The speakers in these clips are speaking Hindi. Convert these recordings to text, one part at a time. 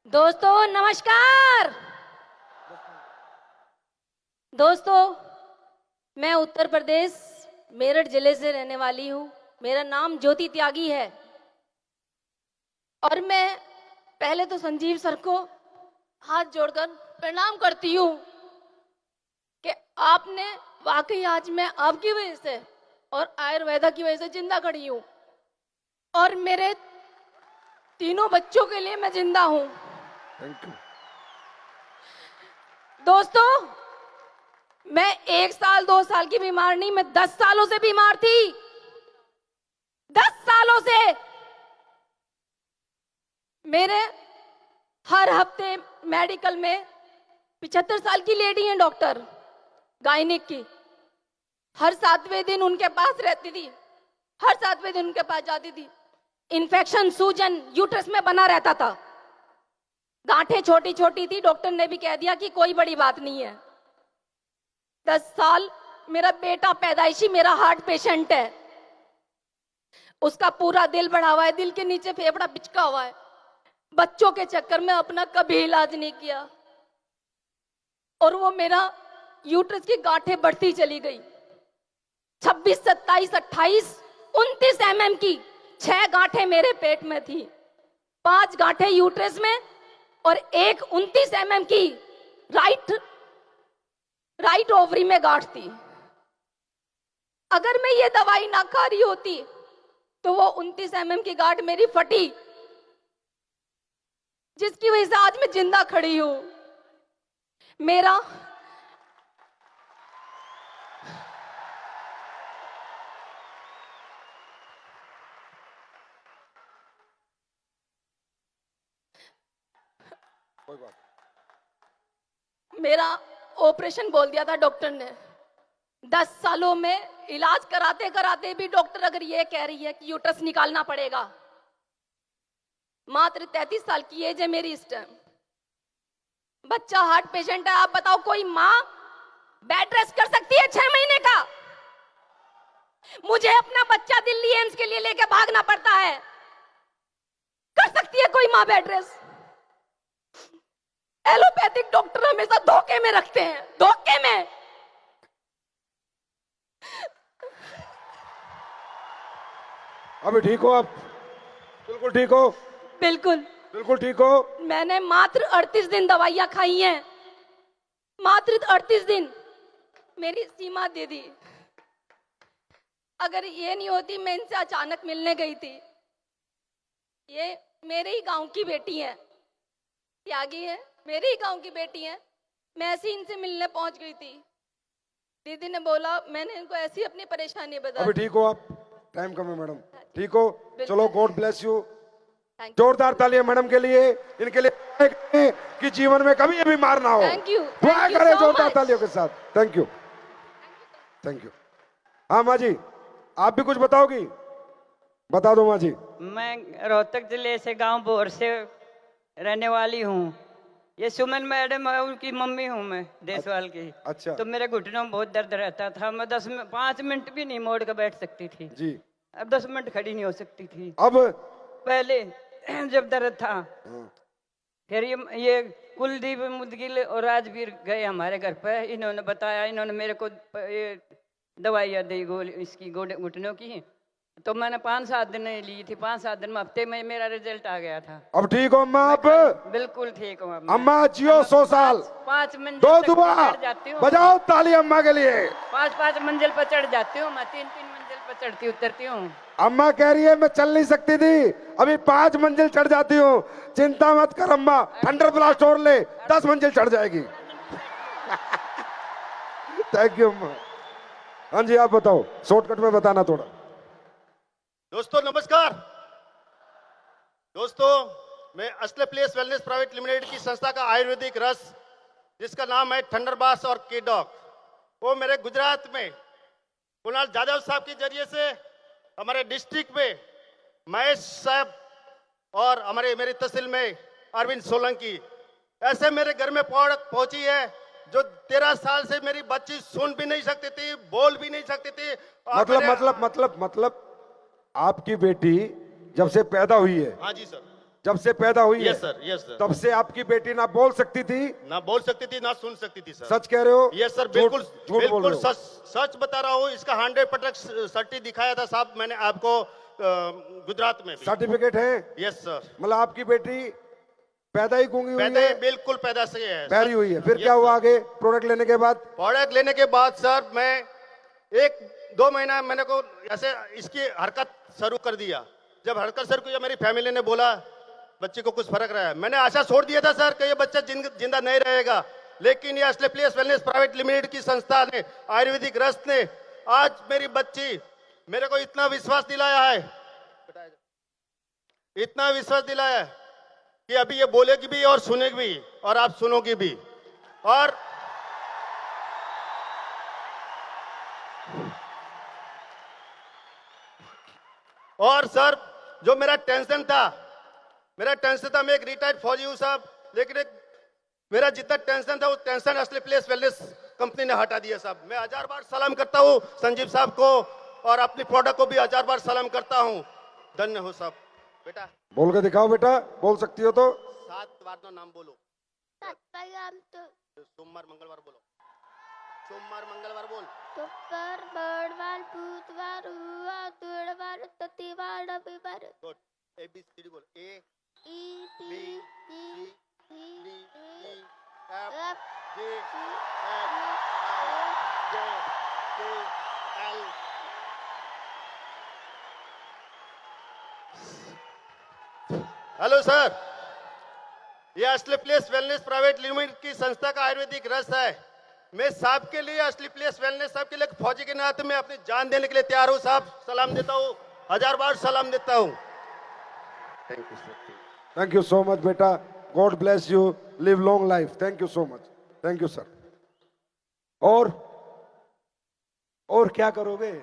दोस्तों नमस्कार। दोस्तों मैं उत्तर प्रदेश मेरठ जिले से रहने वाली हूँ। मेरा नाम ज्योति त्यागी है और मैं पहले तो संजीव सर को हाथ जोड़कर प्रणाम करती हूँ कि आपने वाकई आज मैं आपकी वजह से और आयुर्वेदा की वजह से जिंदा खड़ी हूँ और मेरे तीनों बच्चों के लिए मैं जिंदा हूँ। Thank you. दोस्तों मैं 1 साल 2 साल की बीमार नहीं, मैं 10 सालों से बीमार थी। 10 सालों से मेरे हर हफ्ते मेडिकल में 75 साल की लेडी हैं डॉक्टर गायनिक की, हर 7वें दिन उनके पास रहती थी, हर 7वें दिन उनके पास जाती थी। इन्फेक्शन सूजन यूट्रस में बना रहता था, गांठें छोटी छोटी थी। डॉक्टर ने भी कह दिया कि कोई बड़ी बात नहीं है। 10 साल मेरा बेटा पैदाइशी मेरा हार्ट पेशेंट है, उसका पूरा दिल बढ़ा हुआ है, दिल के नीचे फेफड़ा बिचका हुआ है। बच्चों के चक्कर में अपना कभी इलाज नहीं किया और वो मेरा यूट्रस की गांठें बढ़ती चली गई। 26, 27, 28, 29 mm की 6 गांठें मेरे पेट में थी, 5 गांठें यूट्रस में और एक 29 mm की राइट ओवरी में गांठ थी। अगर मैं ये दवाई ना खा रही होती तो वो 29 mm की गांठ मेरी फटी, जिसकी वजह से आज मैं जिंदा खड़ी हूं। मेरा कोई बात। मेरा ऑपरेशन बोल दिया था डॉक्टर ने। 10 सालों में इलाज कराते कराते भी डॉक्टर अगर ये कह रही है कि यूट्रस निकालना पड़ेगा। मात्र 33 साल की एज है मेरी इस टाइम, बच्चा हार्ट पेशेंट है। आप बताओ कोई माँ बेड रेस्ट कर सकती है 6 महीने का? मुझे अपना बच्चा दिल्ली एम्स के लिए लेके भागना पड़ता है। कर सकती है कोई माँ बेड रेस्ट? एलोपैथिक डॉक्टर हमेशा धोखे में रखते हैं, धोखे में। अभी ठीक हो आप? बिल्कुल ठीक हो? बिल्कुल बिल्कुल ठीक हो? मैंने मात्र 38 दिन दवाइयां खाई हैं, मात्र 38 दिन। मेरी सीमा दीदी, अगर ये नहीं होती मैं इनसे अचानक मिलने गई थी। ये मेरे ही गांव की बेटी है, त्यागी है, मेरे ही गांव की बेटी है। मैं ऐसे इनसे मिलने पहुंच गई थी। दीदी ने बोला, मैंने इनको ऐसी अपनी परेशानी बता अभी दी। ठीक हो आप? टाइम कम है मैडम, ठीक हो? चलो, God bless you. Thank you, जोरदार तालियां मैडम के लिए, इनके लिए कि जीवन में कभी ये बीमार ना हो। थैंक यू, दुआ थैंक यू करें सो जोरदार मच। तालियों के साथ। Thank you, thank you. हाँ माँ जी, आप भी कुछ बताओगी? बता दो माँ जी। मैं रोहतक जिले से गांव बोर से रहने वाली हूँ। ये सुमन मैडम है, उनकी मम्मी हूँ मैं, देसवाल की। अच्छा। तो मेरे घुटनों में बहुत दर्द रहता था। मैं 5 मिनट भी नहीं मोड़ कर बैठ सकती थी। जी। अब 10 मिनट खड़ी नहीं हो सकती थी। अब पहले जब दर्द था, हाँ। फिर ये कुलदीप मुदगिल और राजवीर गए हमारे घर पे। इन्होंने बताया, इन्होंने मेरे को ये दवाइयाँ दी गोली इसकी घुटनों की। तो मैंने 5-7 दिन ली थी। 5-7 दिन में, हफ्ते में मेरा रिजल्ट आ गया था। अब ठीक हो अम्मा? आप बिल्कुल ठीक हूँ। अम्मा जियो 100 साल। 5 मंजिल दो तक दुआ चढ़ जाती हूँ। बजाओ ताली अम्मा के लिए। 5-5 मंजिल पर चढ़ जाती हूँ मैं। 3-3 मंजिल पर चढ़ती उतरती हूँ। अम्मा कह रही है मैं चल नहीं सकती थी, अभी 5 मंजिल चढ़ जाती हूँ। चिंता मत कर अम्मा, थंडर ब्लास्ट और ले, 10 मंजिल चढ़ जाएगी। थैंक यू अम्मा। हाँ जी, आप बताओ, शॉर्टकट में बताना थोड़ा। दोस्तों नमस्कार। दोस्तों मैं असले प्लेस वेलनेस प्राइवेट लिमिटेड की संस्था का आयुर्वेदिक रस, जिसका नाम है थंडरबास और केडॉक, वो मेरे गुजरात में कुणाल जाधव साहब के जरिए से हमारे डिस्ट्रिक्ट में महेश साहब और मेरी तहसील में अरविंद सोलंकी, ऐसे मेरे घर में पहुंची है जो 13 साल से मेरी बच्ची सुन भी नहीं सकती थी, बोल भी नहीं सकती थी। और मतलब आपकी बेटी जब से पैदा हुई है, हाँ जी सर, जब से पैदा हुई है यस सर, यस सर। तब से आपकी बेटी ना बोल सकती थी, ना बोल सकती थी, ना सुन सकती थी सर। सच कह रहे हो? यस सर, झूठ- बिल्कुल झूठ बोल बिल्कुल रहे हो? सच बता रहा हूँ। इसका 100% सर्टी दिखाया था साहब मैंने आपको गुजरात में भी। सर्टिफिकेट है? Yes sir. मतलब आपकी बेटी पैदा ही गूंगी हुई पैदा है? ही बिल्कुल पैदा से है। पैरी हुई है। फिर Yes, क्या हुआ sir। आगे प्रोडक्ट लेने के बाद? प्रोडक्ट लेने के बाद सर मैं 1-2 महीना मैंने को ऐसे इसकी हरकत शुरू कर दिया। जब हरकत शुरू किया मेरी फैमिली ने बोला बच्चे को कुछ फर्क रहा है। मैंने आशा छोड़ दिया था सर कि ये बच्चा जिंदा नहीं रहेगा, लेकिन ये असली प्लेस वेलनेस प्राइवेट लिमिटेड की संस्था ने, आयुर्वेदिक रस ने आज मेरी बच्ची मेरे को इतना विश्वास दिलाया है, इतना विश्वास दिलाया है कि अभी ये बोलेगी भी और सुनेगी भी और आप सुनोगी भी। और सर जो मेरा टेंशन था मैं एक रिटायर्ड फौजी हूं साहब, लेकिन मेरा जितना टेंशन था वो टेंशन असली प्लेस वेलनेस कंपनी ने हटा दिया साहब। मैं 1000 बार सलाम करता हूं संजीव साहब को और अपनी प्रोडक्ट को भी 1000 बार सलाम करता हूं। धन्य हो साहब। बेटा बोल के दिखाओ बेटा, बोल सकती हो तो। 7 बार तो नाम बोलो। सोमवार मंगलवार बोलो। सोमवार मंगलवार बोल। शुक्र बड़वार बुधवार हुआ तुड़वार ततीवार रविवार। गुड। ABCD बोल। A E B B C C D E E F F G H I J K L। Hello sir, ये असली प्लेस वेलनेस प्राइवेट लिमिटेड की संस्था का आयुर्वेदिक रस है। मैं साहब के लिए, असली प्लेस वेलनेस साहब के लिए फौजी के नाते में अपनी जान देने के लिए तैयार हूँ साहब। सलाम देता हूँ, 1000 बार सलाम देता हूँ। Thank you sir. Thank you so much बेटा, God bless you, live long life. Thank you so much, thank you sir. और क्या करोगे?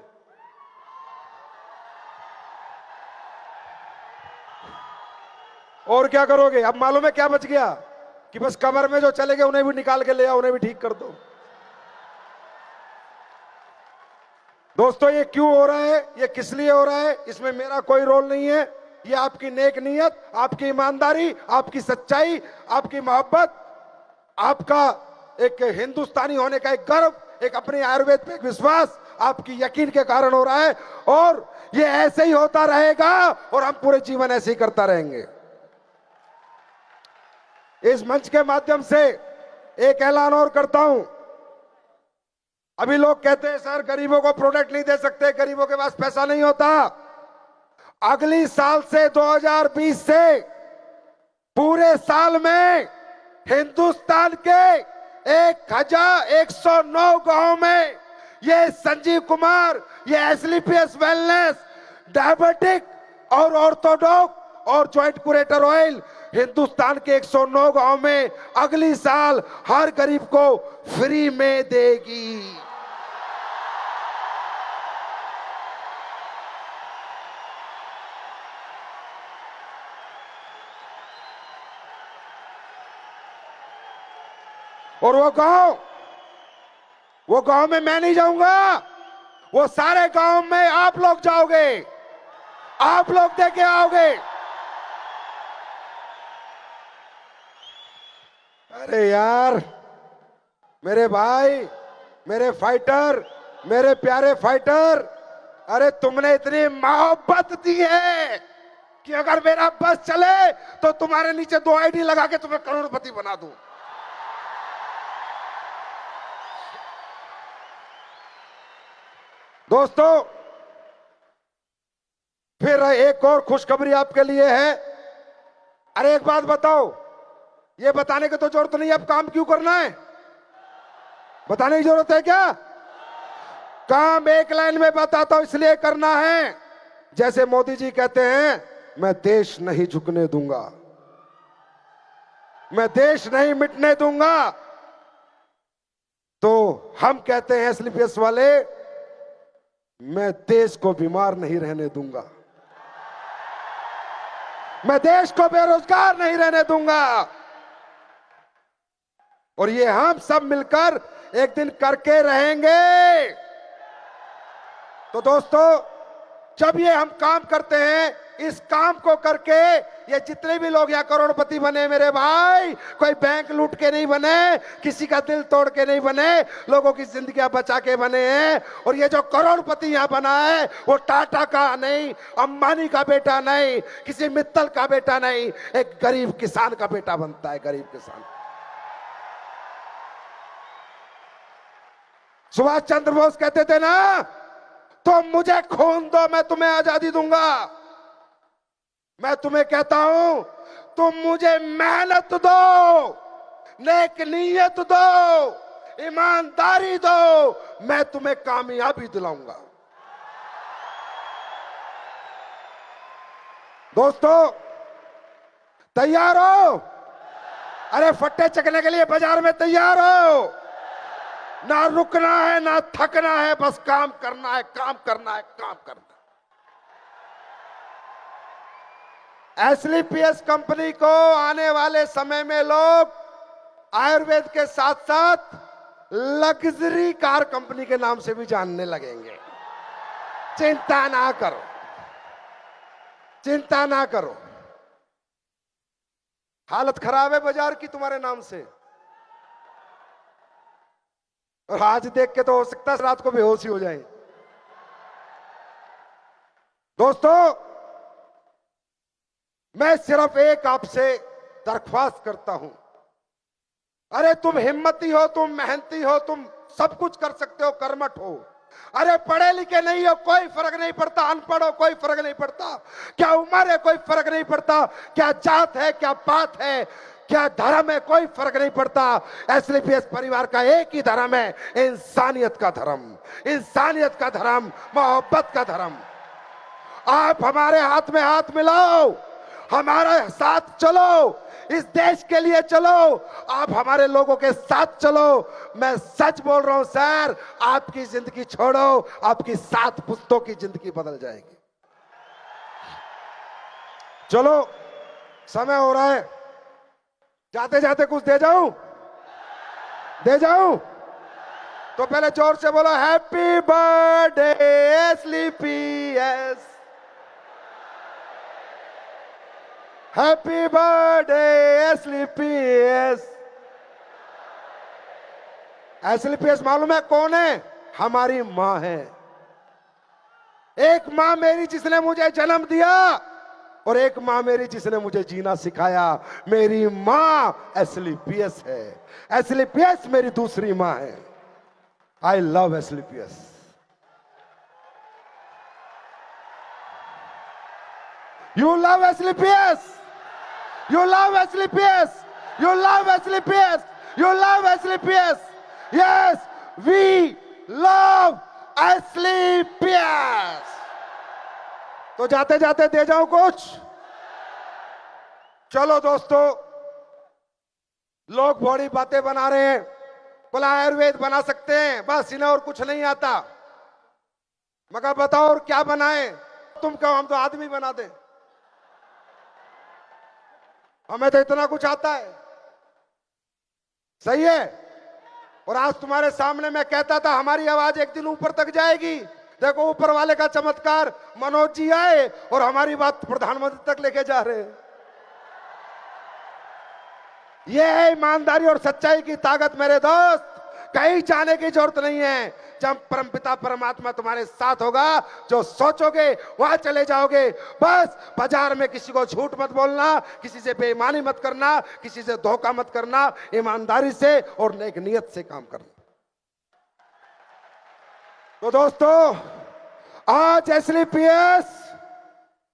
और क्या करोगे? अब मालूम है क्या बच गया कि बस कमर में जो चले गए उन्हें भी निकाल के ले आओ, उन्हें भी ठीक कर दो। दोस्तों ये क्यों हो रहा है, ये किस लिए हो रहा है, इसमें मेरा कोई रोल नहीं है। ये आपकी नेक नीयत, आपकी ईमानदारी, आपकी सच्चाई, आपकी मोहब्बत, आपका एक हिंदुस्तानी होने का एक गर्व, एक अपने आयुर्वेद पे एक विश्वास, आपकी यकीन के कारण हो रहा है। और ये ऐसे ही होता रहेगा और हम पूरे जीवन ऐसे ही करता रहेंगे। इस मंच के माध्यम से एक ऐलान और करता हूं। अभी लोग कहते हैं सर गरीबों को प्रोडक्ट नहीं दे सकते, गरीबों के पास पैसा नहीं होता। अगली साल से 2020 से पूरे साल में हिंदुस्तान के 1109 गांव में ये संजीव कुमार, ये एसलीपीएस वेलनेस, डायबिटिक और ऑर्थोडॉक्स और ज्वाइंट कुरेटर ऑयल हिंदुस्तान के 109 गांव में अगली साल हर गरीब को फ्री में देगी। और वो गांव में मैं नहीं जाऊंगा, वो सारे गांव में आप लोग जाओगे, आप लोग देके आओगे। अरे यार मेरे भाई, मेरे फाइटर, मेरे प्यारे फाइटर, अरे तुमने इतनी मोहब्बत दी है कि अगर मेरा बस चले तो तुम्हारे नीचे 2 आईडी लगा के तुम्हें करोड़पति बना दूं। दोस्तों फिर एक और खुशखबरी आपके लिए है। अरे एक बात बताओ, ये बताने की तो जरूरत नहीं है, अब काम क्यों करना है? बताने की जरूरत है क्या? काम एक लाइन में बताता हूं, इसलिए करना है। जैसे मोदी जी कहते हैं मैं देश नहीं झुकने दूंगा, मैं देश नहीं मिटने दूंगा, तो हम कहते हैं एसलीपीएस वाले मैं देश को बीमार नहीं रहने दूंगा, मैं देश को बेरोजगार नहीं रहने दूंगा। और ये हम सब मिलकर एक दिन करके रहेंगे। तो दोस्तों जब ये हम काम करते हैं इस काम को करके ये जितने भी लोग यहाँ करोड़पति बने मेरे भाई, कोई बैंक लूट के नहीं बने, किसी का दिल तोड़ के नहीं बने, लोगों की जिंदगियां बचा के बने हैं। और ये जो करोड़पति यहाँ बना है वो टाटा का नहीं, अंबानी का बेटा नहीं, किसी मित्तल का बेटा नहीं, एक गरीब किसान का बेटा बनता है, गरीब किसान। सुभाष चंद्र बोस कहते थे ना, तुम मुझे खून दो मैं तुम्हें आजादी दूंगा। मैं तुम्हें कहता हूं, तुम मुझे मेहनत दो, नेक नीयत दो, ईमानदारी दो, मैं तुम्हें कामयाबी दिलाऊंगा। दोस्तों तैयार हो? अरे फट्टे चकने के लिए बाजार में तैयार हो? ना रुकना है ना थकना है, बस काम करना है, काम करना है, काम करना है। एसलीपीएस कंपनी को आने वाले समय में लोग आयुर्वेद के साथ साथ लग्जरी कार कंपनी के नाम से भी जानने लगेंगे। चिंता ना करो, चिंता ना करो। हालत खराब है बाजार की तुम्हारे नाम से, और आज देख के तो हो सकता है रात को बेहोशी हो जाए। दोस्तों मैं सिर्फ एक आपसे दरख्वास्त करता हूं, अरे तुम हिम्मती हो, तुम मेहनती हो, तुम सब कुछ कर सकते हो, कर्मठ हो। अरे पढ़े लिखे नहीं हो कोई फर्क नहीं पड़ता, अनपढ़ हो कोई फर्क नहीं पड़ता, क्या उम्र है कोई फर्क नहीं पड़ता, क्या जात है, क्या पात है, क्या धर्म है, कोई फर्क नहीं पड़ता। एसलीपीएस परिवार का एक ही धर्म है, इंसानियत का धर्म, इंसानियत का धर्म, मोहब्बत का धर्म। आप हमारे हाथ में हाथ मिलाओ, हमारे साथ चलो, इस देश के लिए चलो, आप हमारे लोगों के साथ चलो। मैं सच बोल रहा हूं सर, आपकी जिंदगी छोड़ो, आपकी 7 पुश्तों की जिंदगी बदल जाएगी। चलो समय हो रहा है, जाते जाते कुछ दे जाऊं? दे जाऊं? तो पहले जोर से बोलो, हैप्पी बर्थडे एसलीपीएस, हैप्पी बर्थडे एसलीपीएस। एसलीपीएस मालूम है कौन है? हमारी मां है। एक मां मेरी जिसने मुझे जन्म दिया, और एक मां मेरी जिसने मुझे जीना सिखाया। मेरी मां एसलीपीएस है, एसलीपीएस मेरी दूसरी मां है। I love SLPS. You love SLPS, you love SLPS, you love SLPS, you love SLPS. Yes we love SLPS. तो जाते जाते दे जाऊं कुछ? चलो दोस्तों, लोग बड़ी बातें बना रहे हैं, बोला आयुर्वेद बना सकते हैं, बस इन्हें और कुछ नहीं आता। मगर बताओ और क्या बनाए? तुम कहो हम तो आदमी बना दे, हमें तो इतना कुछ आता है। सही है? और आज तुम्हारे सामने मैं कहता था हमारी आवाज एक दिन ऊपर तक जाएगी। देखो ऊपर वाले का चमत्कार, मनोज जी आए और हमारी बात प्रधानमंत्री तक लेके जा रहे हैं। यह है ईमानदारी और सच्चाई की ताकत मेरे दोस्त। कहीं जाने की जरूरत नहीं है। जब परमपिता परमात्मा तुम्हारे साथ होगा, जो सोचोगे वहां चले जाओगे। बस बाजार में किसी को झूठ मत बोलना, किसी से बेईमानी मत करना, किसी से धोखा मत करना, ईमानदारी से और नेक नियत से काम करना। तो दोस्तों आज एसलीपीएस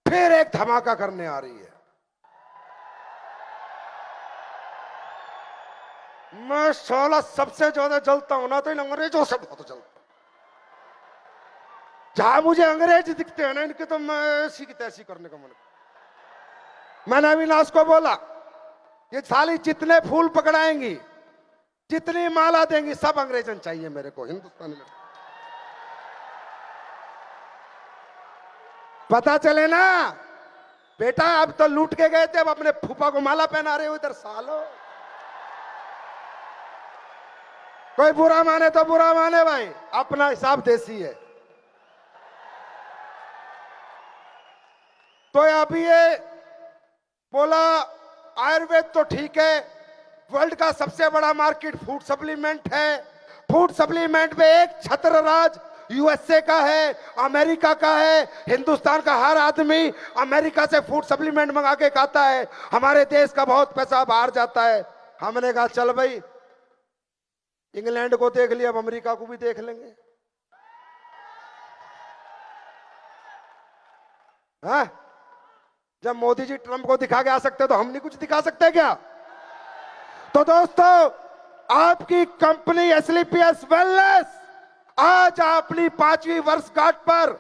फिर एक धमाका करने आ रही है। मैं 16 सबसे ज्यादा जलता हूं ना, तो इन अंग्रेजों से बहुत जलता। जहां मुझे अंग्रेज दिखते हैं ना, इनके तो मैं ऐसी की तैसी करने का मन। मैंने अविनाश को बोला, ये साली जितने फूल पकड़ाएंगी, जितनी माला देंगी, सब अंग्रेजन चाहिए मेरे को, हिंदुस्तानी लड़की। पता चले ना बेटा, अब तो लूट के गए थे, अब अपने फूफा को माला पहना रहे हो इधर सालो। कोई बुरा माने तो बुरा माने भाई, अपना हिसाब देसी है। तो अभी ये बोला आयुर्वेद तो ठीक है, वर्ल्ड का सबसे बड़ा मार्केट फूड सप्लीमेंट है। फूड सप्लीमेंट में एक छत्र राज यूएसए का है, अमेरिका का है। हिंदुस्तान का हर आदमी अमेरिका से फूड सप्लीमेंट मंगा के खाता है। हमारे देश का बहुत पैसा बाहर जाता है। हमने कहा चल भाई, इंग्लैंड को देख लिया, अब अमेरिका को भी देख लेंगे। हाँ? जब मोदी जी ट्रंप को दिखा के आ सकते तो हम नहीं कुछ दिखा सकते क्या? तो दोस्तों, आपकी कंपनी एसलीपीएस वेलनेस आज अपनी 5वीं वर्षगांठ पर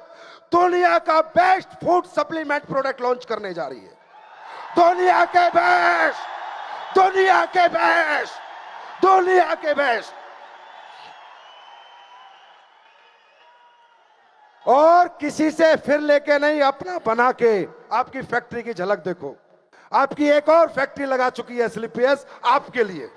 दुनिया का best food supplement product launch करने जा रही है। दुनिया के बेस्ट, दुनिया के बेस्ट, दुनिया के बेस्ट। और किसी से फिर लेके नहीं, अपना बना के आपकी फैक्ट्री की झलक देखो। आपकी एक और फैक्ट्री लगा चुकी है एसलीपीएस आपके लिए।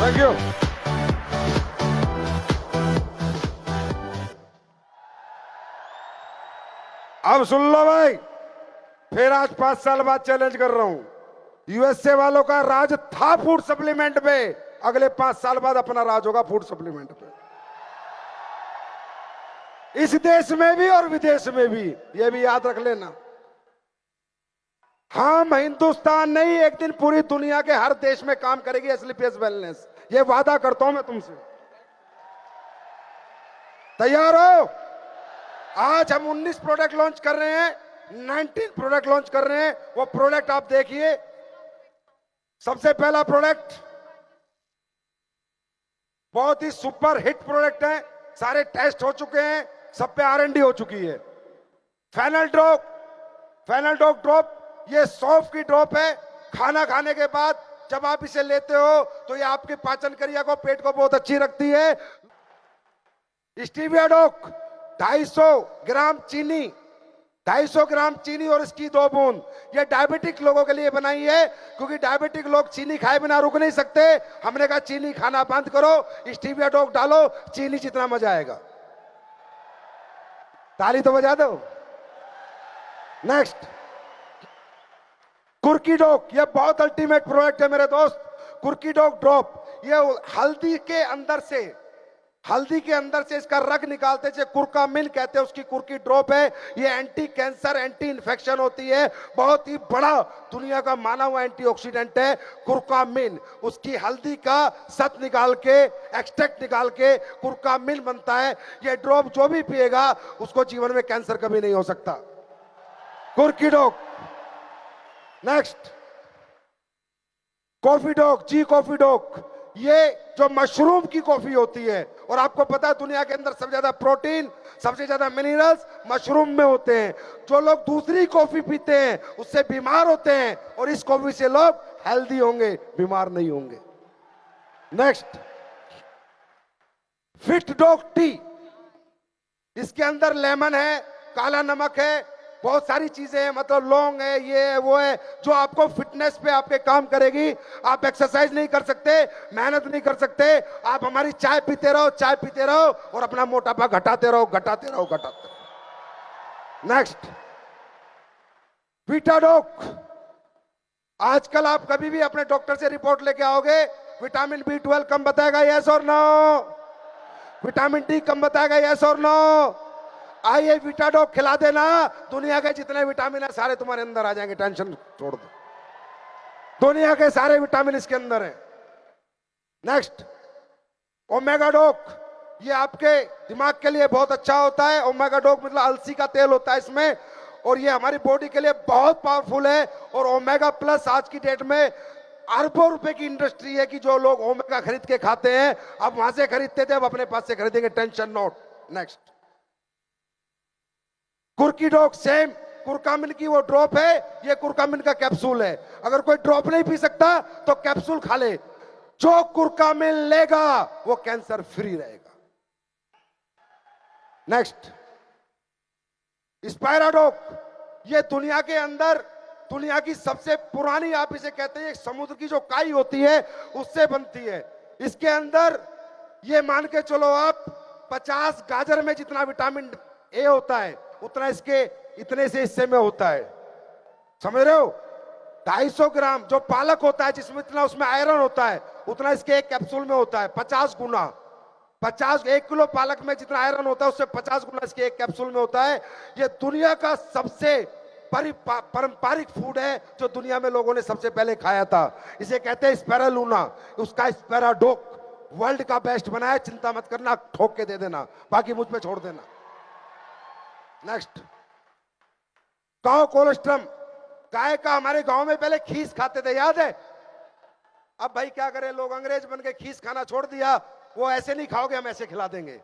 Thank you. अब सुन लो भाई, फिर आज 5 साल बाद चैलेंज कर रहा हूं। यूएसए वालों का राज था फूड सप्लीमेंट पे, अगले 5 साल बाद अपना राज होगा फूड सप्लीमेंट पे। इस देश में भी और विदेश में भी, ये भी याद रख लेना। हम हिंदुस्तान नहीं, एक दिन पूरी दुनिया के हर देश में काम करेगी एसलीपीएस वेलनेस, ये वादा करता हूं मैं तुमसे। तैयार हो? आज हम 19 प्रोडक्ट लॉन्च कर रहे हैं, 19 प्रोडक्ट लॉन्च कर रहे हैं। वो प्रोडक्ट आप देखिए। सबसे पहला प्रोडक्ट बहुत ही सुपर हिट प्रोडक्ट है, सारे टेस्ट हो चुके हैं, सब पे R&D हो चुकी है। फेनल डॉग ड्रॉप, ये सौंफ की ड्रॉप है। खाना खाने के बाद जब आप इसे लेते हो तो ये आपकी पाचन क्रिया को, पेट को बहुत अच्छी रखती है। स्टीविया डॉग 250 ग्राम चीनी, 250 ग्राम चीनी और इसकी 2 बूंद, ये डायबिटिक लोगों के लिए बनाई है, क्योंकि डायबिटिक लोग चीनी खाए बिना रुक नहीं सकते। हमने कहा चीनी खाना बंद करो, स्टीविया डॉग डालो, चीनी जितना मजा आएगा। ताली तो बजा दो। नेक्स्ट, कुर्की डॉग, ये बहुत अल्टीमेट प्रोडक्ट है मेरे दोस्त। कुर्की डॉग ड्रॉप, ये हल्दी के अंदर से हल्दी के अंदर से इसका रग निकालते थे, कुरकामिन कहते हैं, उसकी कुर की ड्रॉप है। ये एंटी कैंसर, एंटी इन्फेक्शन होती है, बहुत ही बड़ा दुनिया का माना हुआ एंटीऑक्सीडेंट है कुरकामिन। उसकी हल्दी का सत निकाल के, एक्सट्रैक्ट निकाल के कुरकामिन बनता है। ये ड्रॉप जो भी पिएगा उसको जीवन में कैंसर कभी नहीं हो सकता। कुर्की डॉग। नेक्स्ट कॉफी डॉग, जी कॉफी डॉग। ये जो मशरूम की कॉफी होती है, और आपको पता है दुनिया के अंदर सबसे ज्यादा प्रोटीन, सबसे ज्यादा मिनरल्स मशरूम में होते हैं। जो लोग दूसरी कॉफी पीते हैं उससे बीमार होते हैं, और इस कॉफी से लोग हेल्दी होंगे, बीमार नहीं होंगे। Next fit dog T. इसके अंदर लेमन है, काला नमक है, बहुत सारी चीजें हैं, मतलब लौंग है, ये है वो है, जो आपको फिटनेस पे आपके काम करेगी। आप एक्सरसाइज नहीं कर सकते, मेहनत नहीं कर सकते, आप हमारी चाय पीते रहो, चाय पीते रहो, और अपना मोटापा घटाते रहो, घटाते रहो, घटाते रहो। नेक्स्ट वीटाडॉक। आजकल आप कभी भी अपने डॉक्टर से रिपोर्ट लेके आओगे, विटामिन B12 कम बताएगा, यस और नो। विटामिन D कम बताएगा, यस और नो। आइए विटाडॉक खिला देना, दुनिया के जितने विटामिन है सारे तुम्हारे अंदर आ जाएंगे, टेंशन छोड़ दो, दुनिया के सारे विटामिन इसके अंदर है। नेक्स्ट ओमेगा डॉक। ये आपके दिमाग के लिए बहुत अच्छा होता है। ओमेगा डॉक मतलब अलसी का तेल होता है इसमें, और ये हमारी बॉडी के लिए बहुत पावरफुल है। और ओमेगा प्लस आज की डेट में अरबों रुपए की इंडस्ट्री है कि जो लोग ओमेगा खरीद के खाते हैं, अब वहां से खरीदते थे, अब अपने पास से खरीदेंगे, टेंशन नोट। नेक्स्ट कुर्की डॉग, सेम कुरकामिन की वो ड्रॉप है, ये कुरकामिन का कैप्सूल है। अगर कोई ड्रॉप नहीं पी सकता तो कैप्सूल खा ले। जो कुरकामिन लेगा वो कैंसर फ्री रहेगा। नेक्स्ट स्पायराडॉक। ये दुनिया के अंदर दुनिया की सबसे पुरानी, आप इसे कहते हैं, समुद्र की जो काई होती है उससे बनती है। इसके अंदर ये मान के चलो आप 50 गाजर में जितना विटामिन ए होता है उतना इसके इतने से हिस्से में होता है, समझ रहे हो। 250 ग्राम जो पालक होता है जिसमें इतना उसमें आयरन होता है उतना इसके एक कैप्सूल में होता है 50 गुना। 1 किलो पालक में जितना आयरन होता है उससे 50 गुना इसके एक कैप्सूल में होता है। ये दुनिया का सबसे पारंपरिक फूड है जो दुनिया में लोगों ने सबसे पहले खाया था। इसे कहते हैं स्पैरालूना, उसका स्पैराडॉक वर्ल्ड का बेस्ट बनाया। चिंता मत करना, ठोक के दे देना, बाकी मुझ पे छोड़ देना। Next cow colostrum. गाय का हमारे गांव में पहले खीस खाते थे, याद है। अब भाई क्या करें, लोग अंग्रेज बन के खीस खाना छोड़ दिया। वो ऐसे नहीं खाओगे, हम ऐसे खिला देंगे।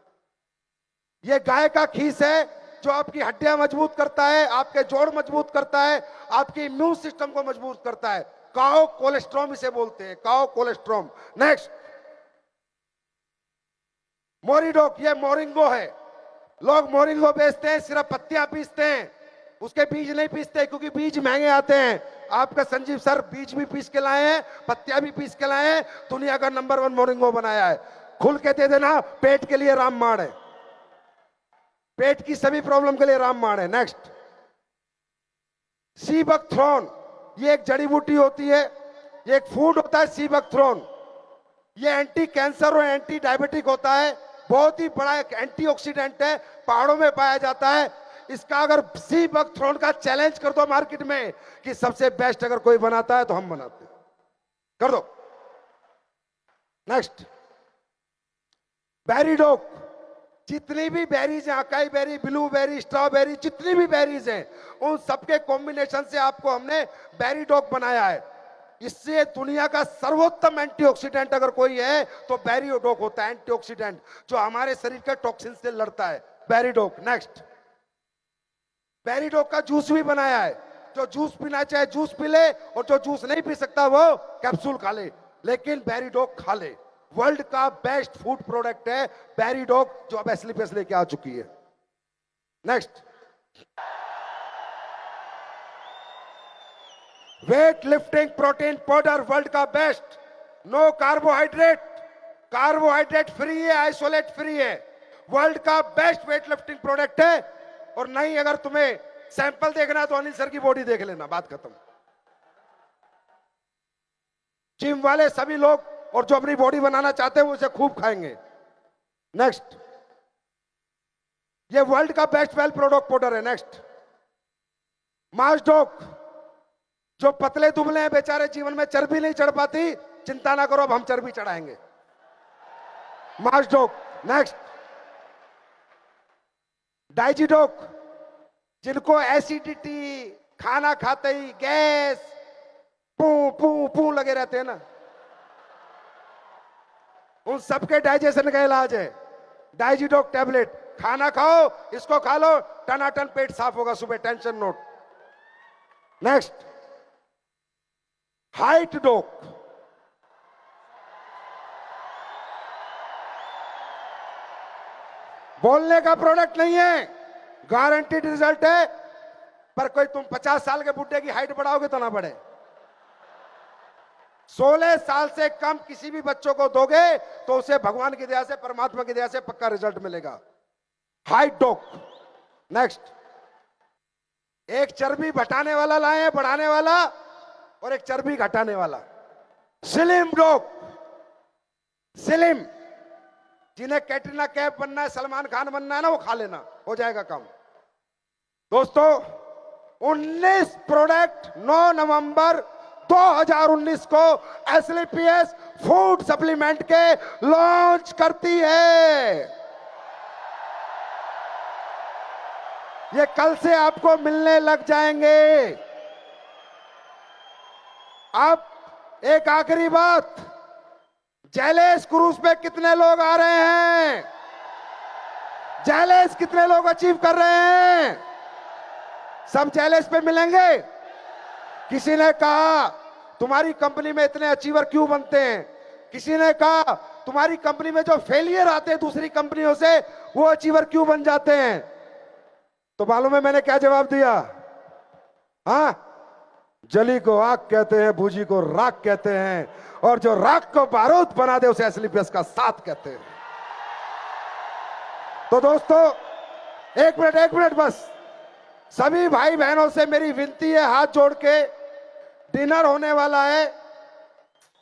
ये गाय का खीस है जो आपकी हड्डियां मजबूत करता है, आपके जोड़ मजबूत करता है, आपके इम्यून सिस्टम को मजबूत करता है। काउ कोलेस्ट्रॉम इसे बोलते हैं, काउ कोलेस्ट्रॉम। नेक्स्ट मोरिडॉक। ये मोरिंगो है। लोग मोरिंगो बेचते हैं, सिर्फ पत्तियां पीसते हैं, उसके बीज नहीं पीसते क्योंकि बीज महंगे आते हैं। आपका संजीव सर बीज भी पीस के लाए हैं, पत्तियां भी पीस के लाए हैं, दुनिया का नंबर 1 मोरिंगो बनाया है। खुल के दे देना, पेट के लिए रामबाण है, पेट की सभी प्रॉब्लम के लिए रामबाण है। नेक्स्ट सीबकथ्रोन। ये एक जड़ी बूटी होती है, ये एक फूड होता है सीबकथ्रोन। ये एंटी कैंसर और एंटी डायबिटिक होता है, बहुत ही बड़ा एक एंटीऑक्सीडेंट है, पहाड़ों में पाया जाता है। इसका अगर सीबकथ्रोन का चैलेंज कर दो मार्केट में कि सबसे बेस्ट अगर कोई बनाता है तो हम बनाते हैं, कर दो। नेक्स्ट बेरीडॉक। जितनी भी बेरीज हैं, अकाई बेरी, ब्लूबेरी, स्ट्रॉबेरी, जितनी भी बेरीज हैं, उन सबके कॉम्बिनेशन से आपको हमने बेरीडॉक बनाया है। इससे दुनिया का सर्वोत्तम एंटीऑक्सीडेंट अगर कोई है तो बेरीडॉक होता है, एंटीऑक्सीडेंट जो हमारे शरीर के टॉक्सिन से लड़ता है, बेरीडॉक। नेक्स्ट बेरीडॉक का जूस भी बनाया है, जो जूस पीना चाहे जूस पी ले, और जो जूस नहीं पी सकता वो कैप्सूल खा ले, लेकिन बेरीडॉक खा ले। वर्ल्ड का बेस्ट फूड प्रोडक्ट है बेरीडॉक, जो अब एसलीपीएस लेके आ चुकी है। Next weight lifting protein powder, world का best, no carbohydrate, carbohydrate free है, आइसोलेट फ्री है, वर्ल्ड का बेस्ट वेट लिफ्टिंग प्रोडक्ट है। और नहीं, अगर तुम्हें सैंपल देखना है तो अनिल सर की बॉडी देख लेना, बात खत्म। जिम वाले सभी लोग और जो अपनी बॉडी बनाना चाहते हैं वो इसे खूब खाएंगे। नेक्स्ट, ये वर्ल्ड का बेस्ट वेल प्रोडक्ट पाउडर है। नेक्स्ट, मास्डोक, जो पतले दुबले हैं बेचारे, जीवन में चर्बी नहीं चढ़ पाती, चिंता ना करो, अब हम चर्बी चढ़ाएंगे। मास्डोक। नेक्स्ट, डाइजिडोक, जिनको एसिडिटी, खाना खाते ही गैस, पू पू पू लगे रहते हैं ना, उन सबके डाइजेशन का इलाज है डाइजिडोक टैबलेट। खाना खाओ, इसको खा लो, टनाटन पेट साफ होगा सुबह, टेंशन नोट। नेक्स्ट, हाइट डोक, बोलने का प्रोडक्ट नहीं है, गारंटीड रिजल्ट है, पर कोई तुम 50 साल के बुढ़े की हाइट बढ़ाओगे तो ना बढ़े। 16 साल से कम किसी भी बच्चों को दोगे तो उसे भगवान की दया से, परमात्मा की दया से पक्का रिजल्ट मिलेगा। हाइट डोक। नेक्स्ट, एक चर्बी घटाने वाला लाए हैं, बढ़ाने वाला, और एक चर्बी घटाने वाला। स्लिम डोक, स्लिम, जिन्हें कैटरीना कैफ बनना है, सलमान खान बनना है ना, वो खा लेना, हो जाएगा काम। दोस्तों, 19 प्रोडक्ट 9 नवंबर 2019 को एसलीपीएस फूड सप्लीमेंट के लॉन्च करती है। ये कल से आपको मिलने लग जाएंगे। अब एक आखिरी बात, जैलेस क्रूज पे कितने लोग आ रहे हैं? जैलेस कितने लोग अचीव कर रहे हैं? सब जैलेस पे मिलेंगे। किसी ने कहा तुम्हारी कंपनी में इतने अचीवर क्यों बनते हैं? किसी ने कहा तुम्हारी कंपनी में जो फेलियर आते हैं दूसरी कंपनियों से, वो अचीवर क्यों बन जाते हैं? तो मालूम है मैंने क्या जवाब दिया? हाँ, जली को आग कहते हैं, बूझी को राख कहते हैं, और जो राख को बारूद बना दे उसे एसलीपीएस का साथ कहते हैं। तो दोस्तों, एक मिनट बस, सभी भाई बहनों से मेरी विनती है, हाथ जोड़ के, डिनर होने वाला है,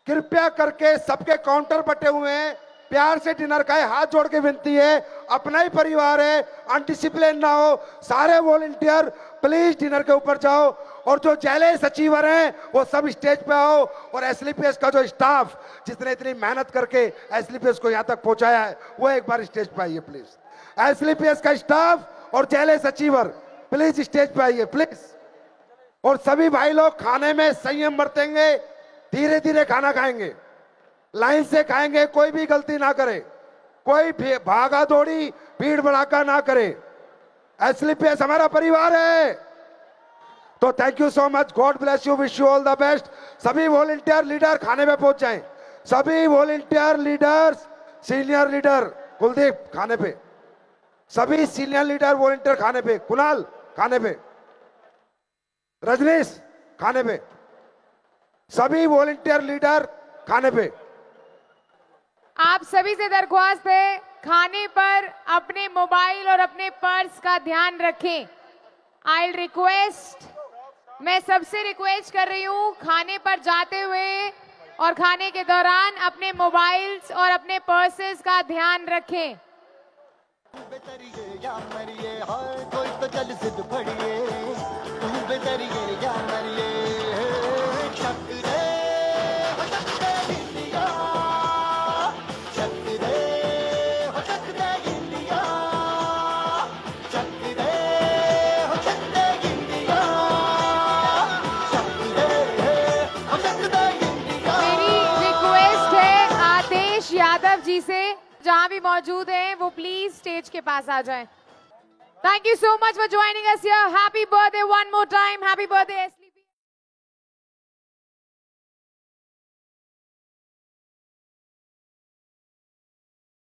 कृपया करके सबके काउंटर बटे हुए हैं, प्यार से डिनर खाए, हाथ जोड़ के विनती है, अपना ही परिवार है, अनडिसिप्लिन ना हो, सारे वॉलंटियर प्लीज डिनर के ऊपर जाओ, और जो जैलेस अचीवर हैं वो सब स्टेज पे आओ, और एसलीपीएस का जो स्टाफ जिसने इतनी मेहनत करके एसलीपीएस को यहां तक पहुंचाया है, वो एक बार स्टेज पे आइए प्लीज। एसलीपीएस का स्टाफ और जैलेस अचीवर प्लीज स्टेज पे आइए प्लीज। और सभी भाई लोग खाने में संयम बरतेंगे, धीरे धीरे खाना खाएंगे, लाइन से खाएंगे, कोई भी गलती ना करे, कोई भागा दौड़ी भीड़ भड़ाका ना करे। एसलीपीएस हमारा परिवार है। तो thank you so much, God bless you, wish you all the best. सभी वॉलंटियर लीडर खाने में पहुंच जाएं, सभी volunteer leaders, senior leader Kuldeep खाने पे, सभी सीनियर लीडर वॉलंटियर खाने पे, कुणाल खाने पे, रजनीश खाने पे, सभी वॉलंटियर लीडर खाने पे। आप सभी से दरख्वास्त है, खाने पर अपने मोबाइल और अपने पर्स का ध्यान रखें। आई रिक्वेस्ट, मैं सबसे रिक्वेस्ट कर रही हूँ, खाने पर जाते हुए और खाने के दौरान अपने मोबाइल्स और अपने पर्सेस का ध्यान रखें। कोई तो जल जिद फड़िए, तू बेदरिए या मरिए, शक दे हो सकते इंडिया, शक दे हो सकते इंडिया, शक दे हो सकते इंडिया, शक दे हो सकते इंडिया। मेरी रिक्वेस्ट है आदेश यादव जी से, जहां भी मौजूद हैं वो प्लीज स्टेज के पास आ जाएं। Thank you so much for joining us here. Happy birthday one more time. Happy birthday.